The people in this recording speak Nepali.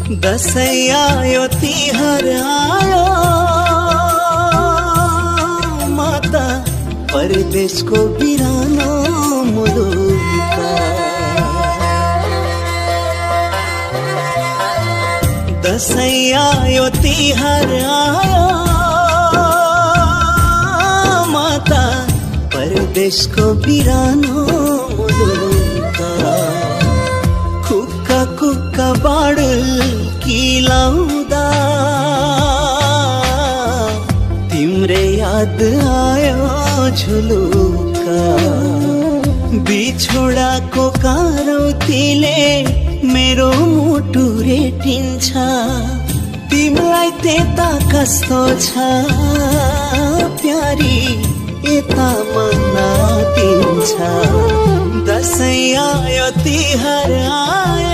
दसैँ आयो तिहार आयो माता परदेशको बिरानो मुलुकका। दसैँ आयो तिहार आयो माता परदेशको बिरानो मुलुकका। कुक्का कुक्का बाडल किलाउँदा तिम्रै याद आयो झुलुका। बिछोडाको करौतीले मेरो मुटु रेटिन्छ, तिमीलाई त्यता कस्तो छ प्यारी यता मन दिन्छ। दसैँ आयो तिहार आयो